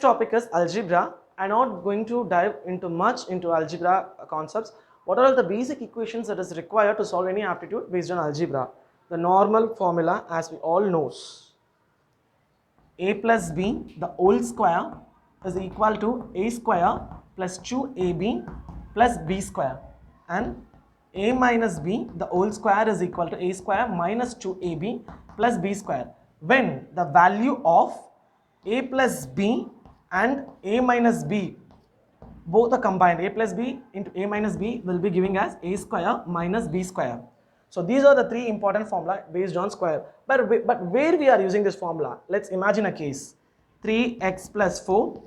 topic is algebra. I'm not going to dive into much into algebra concepts. What are the basic equations that is required to solve any aptitude based on algebra? The normal formula, as we all knows, a plus b the whole square is equal to a square plus 2ab plus b square, and a minus b the whole square is equal to a square minus 2ab plus b square, when the value of a plus b and a minus b both are combined. A plus b into a minus b will be giving us a square minus b square. So these are the three important formula based on square. But where we are using this formula? Let's imagine a case. 3x plus 4,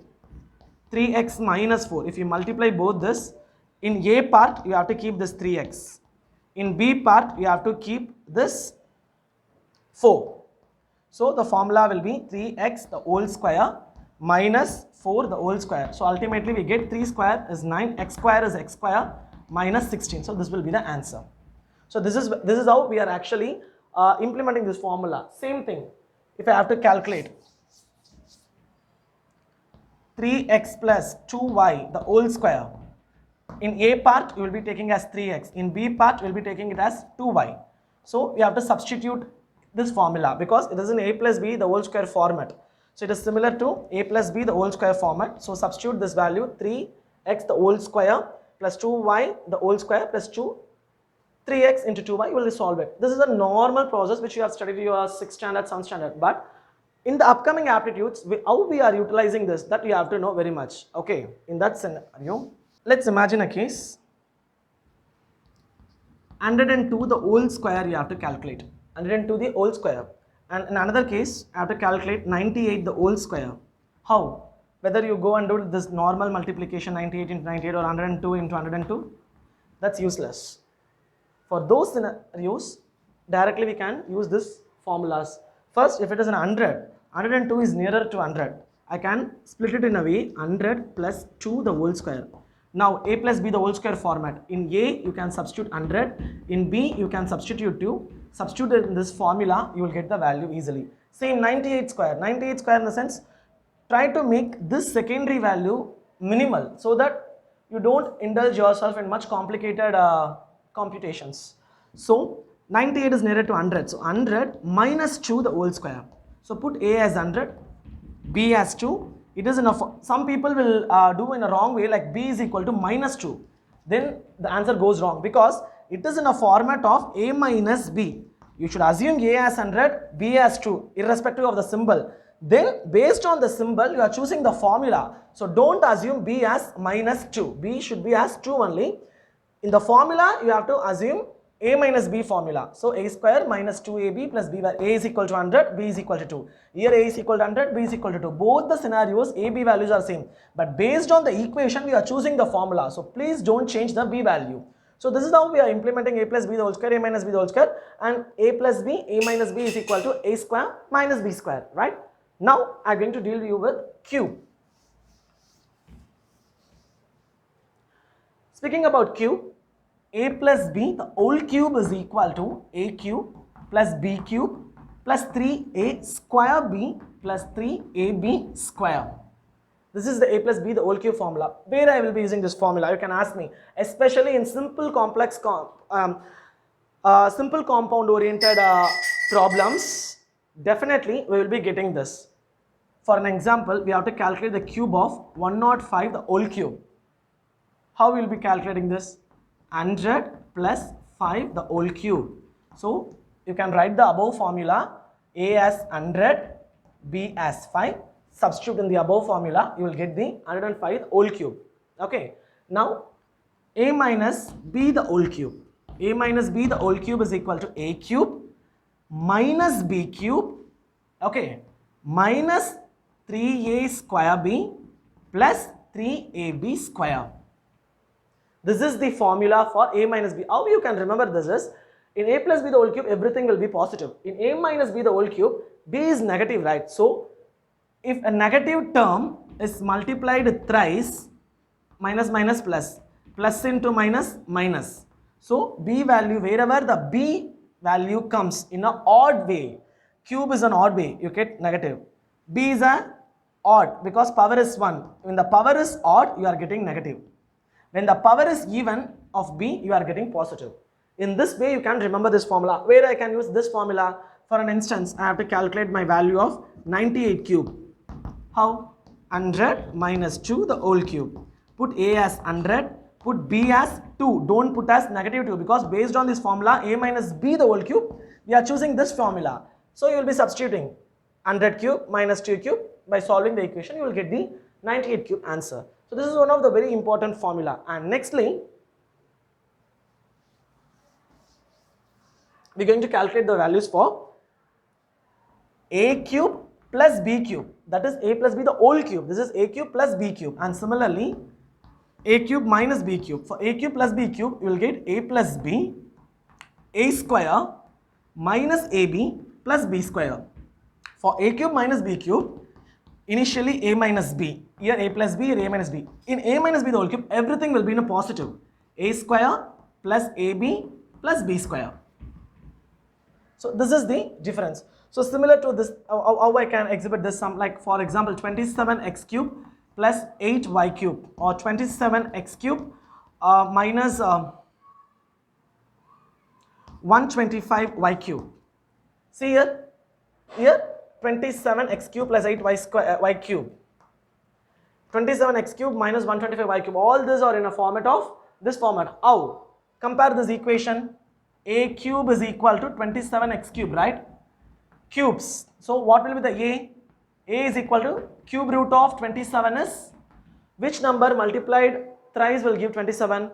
3x minus 4. If you multiply both this, in a part you have to keep this 3x. In b part you have to keep this 4. So the formula will be 3x the whole square minus 4 the whole square. So ultimately we get 3 square is 9, x square is x square minus 16. So this will be the answer. So this is how we are actually implementing this formula. Same thing, if I have to calculate 3x plus 2y the whole square, in a part you will be taking as 3x, in b part you will be taking it as 2y. So we have to substitute this formula because it is in a plus b the whole square format. So it is similar to a plus b the whole square format. So substitute this value 3x the whole square plus 2y the whole square plus 3x into 2y, you will solve it. This is a normal process which you have studied in your 6th standard, 7th standard. But in the upcoming aptitudes, how we are utilizing this, that you have to know very much. Okay, in that scenario, let's imagine a case. 102 the whole square you have to calculate. 102 the whole square. And in another case, I have to calculate 98 the whole square. How? Whether you go and do this normal multiplication 98 into 98 or 102 into 102, that's useless. For those scenarios, directly we can use this formulas. First, if it is an 100, 102 is nearer to 100. I can split it in a way 100 plus 2 the whole square. Now a plus b the whole square format. In a you can substitute 100, in b you can substitute 2. Substitute it in this formula, you will get the value easily. Same 98 square. 98 square in the sense, try to make this secondary value minimal so that you don't indulge yourself in much complicated computations. So 98 is nearer to 100. So 100 minus 2 the whole square. So put a as 100, b as 2. It is in a, some people will do in a wrong way, like b is equal to minus 2. Then the answer goes wrong because it is in a format of a minus b. You should assume a as 100, b as 2, irrespective of the symbol. Then based on the symbol, you are choosing the formula. So don't assume b as minus 2. B should be as 2 only. In the formula, you have to assume a minus b formula. So a square minus 2ab plus b, a is equal to 100, b is equal to 2. Here a is equal to 100, b is equal to 2. Both the scenarios, a, b values are same. But based on the equation, we are choosing the formula. So please don't change the b value. So this is how we are implementing a plus b the whole square, a minus b the whole square, and a plus b, a minus b is equal to a square minus b square, right? Now I am going to deal you with cube. Speaking about cube, a plus b the whole cube is equal to a cube plus b cube plus 3a square b plus 3ab square. This is the a plus b the whole cube formula. Where I will be using this formula, you can ask me, especially in simple complex simple compound oriented problems. Definitely we will be getting this. For an example, we have to calculate the cube of 105 the whole cube. How we will be calculating this? 100 plus 5 the whole cube. So you can write the above formula, a as 100, b as 5. Substitute in the above formula, you will get the 105 whole cube. Okay. Now a minus b the whole cube. A minus b the whole cube is equal to a cube minus b cube, okay, minus 3a square b plus 3ab square. This is the formula for a minus b. How you can remember this is, in a plus b the whole cube, everything will be positive. In a minus b the whole cube, b is negative, right? So if a negative term is multiplied thrice, minus minus plus, plus into minus minus. So b value, wherever the b value comes in an odd way, cube is an odd way, you get negative. B is a odd because power is 1. When the power is odd, you are getting negative. When the power is even of b, you are getting positive. In this way, you can remember this formula. Where I can use this formula? For an instance, I have to calculate my value of 98 cube. How? 100 minus 2 the whole cube. Put a as 100, put b as 2. Don't put as negative 2 because based on this formula, a minus b the whole cube, we are choosing this formula. So you will be substituting 100 cube minus 2 cube. By solving the equation, you will get the 98 cube answer. So this is one of the very important formula. And nextly, we are going to calculate the values for a cube plus b cube. That is a plus b the whole cube. This is a cube plus b cube. And similarly, a cube minus b cube. For a cube plus b cube, you will get a plus b, a square minus ab plus b square. For a cube minus b cube, initially a minus b. Here a plus b, here a minus b. In a minus b the whole cube, everything will be in a positive. A square plus ab plus b square. So this is the difference. So similar to this, how I can exhibit this sum, like for example 27x cube plus 8y cube, or 27x cube minus 125y cube. See here 27x cube plus 8y square y cube, 27x cube minus 125y cube, all these are in a format of this format. How? Compare this equation. A cube is equal to 27x cube, right? Cubes. So what will be the a? A is equal to cube root of 27 is which number multiplied thrice will give 27?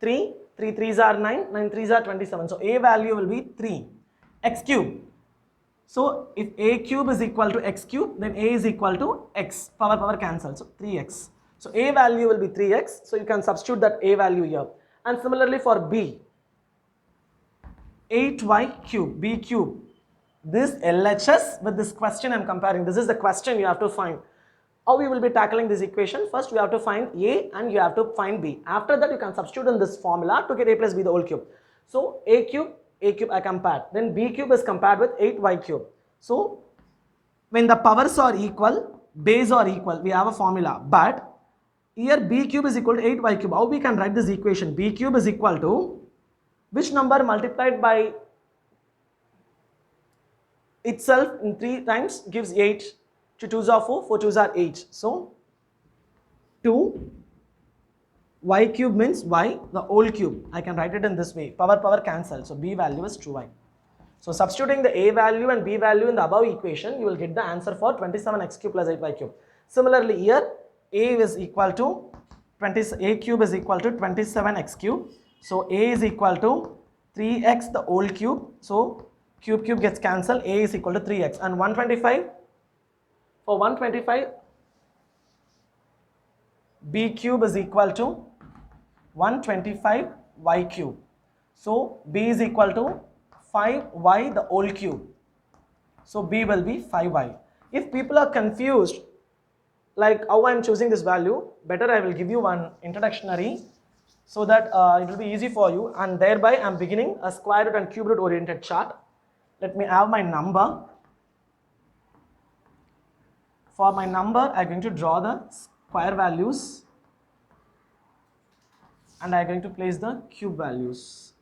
3. 3 3s are 9, 9 3s are 27. So a value will be 3. X cube. So if a cube is equal to x cube, then a is equal to x. Power cancel. So 3x. So a value will be 3x. So you can substitute that a value here. And similarly for b, 8y cube, b cube. This LHS with this question I am comparing. This is the question you have to find. How we will be tackling this equation? First you have to find a and you have to find b. After that you can substitute in this formula to get a plus b the whole cube. So a cube I compared. Then b cube is compared with 8y cube. So when the powers are equal, base are equal, we have a formula. But here b cube is equal to 8y cube. How we can write this equation? B cube is equal to which number multiplied by itself in 3 times gives 8. 2 2s are 4, 4 2s are 8. So 2 y cube means y the whole cube. I can write it in this way. Power cancel. So b value is 2y. So substituting the a value and b value in the above equation, you will get the answer for 27x cube plus 8y cube. Similarly here a is equal to a cube is equal to 27x cube. So a is equal to 3x the whole cube. So cube gets cancelled. A is equal to 3x. And 125, for 125 b cube is equal to 125 y cube. So b is equal to 5y the whole cube. So b will be 5y. If people are confused like how I am choosing this value, better I will give you one introductory so that it will be easy for you, and thereby I am beginning a square root and cube root oriented chart. Let me have my number. For my number, I am going to draw the square values and I am going to place the cube values.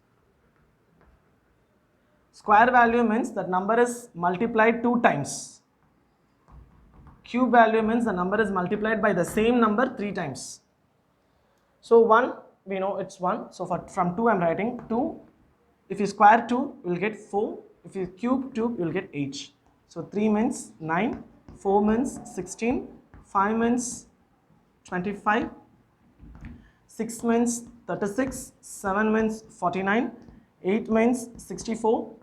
Square value means that number is multiplied 2 times. Cube value means the number is multiplied by the same number 3 times. So 1, we know it's 1. So from 2 I am writing 2. If you square 2, you will get 4. If you cube 2, you will get 8. So 3 means 9, 4 means 16, 5 means 25, 6 means 36, 7 means 49, 8 means 64,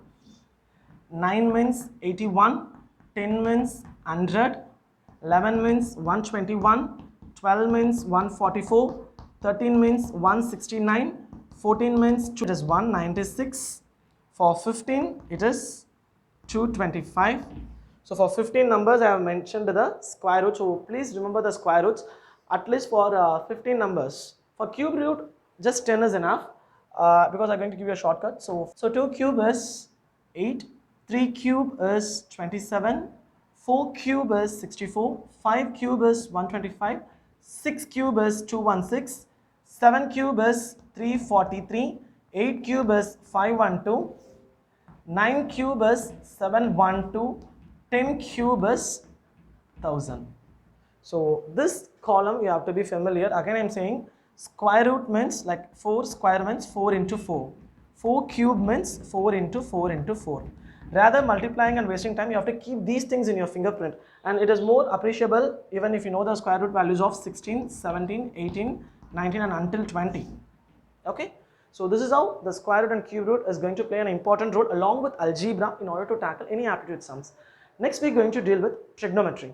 9 means 81, 10 means 100, 11 means 121, 12 means 144, 13 means 169, 14 means 2, it is 196, for 15 it is 225. So for 15 numbers I have mentioned the square root, so please remember the square roots at least for 15 numbers. For cube root just 10 is enough because I am going to give you a shortcut. So 2 cube is 8, 3 cube is 27, 4 cube is 64, 5 cube is 125, 6 cube is 216, 7 cube is 343, 8 cube is 512, 9 cube is 712, 10 cube is 1000. So this column you have to be familiar. Again I am saying square root means like 4 square means 4 into 4. 4 cube means 4 into 4 into 4. Rather multiplying and wasting time, you have to keep these things in your fingerprint, and it is more appreciable even if you know the square root values of 16, 17, 18, 19 and until 20. Okay, so this is how the square root and cube root is going to play an important role along with algebra in order to tackle any aptitude sums. Next we are going to deal with trigonometry.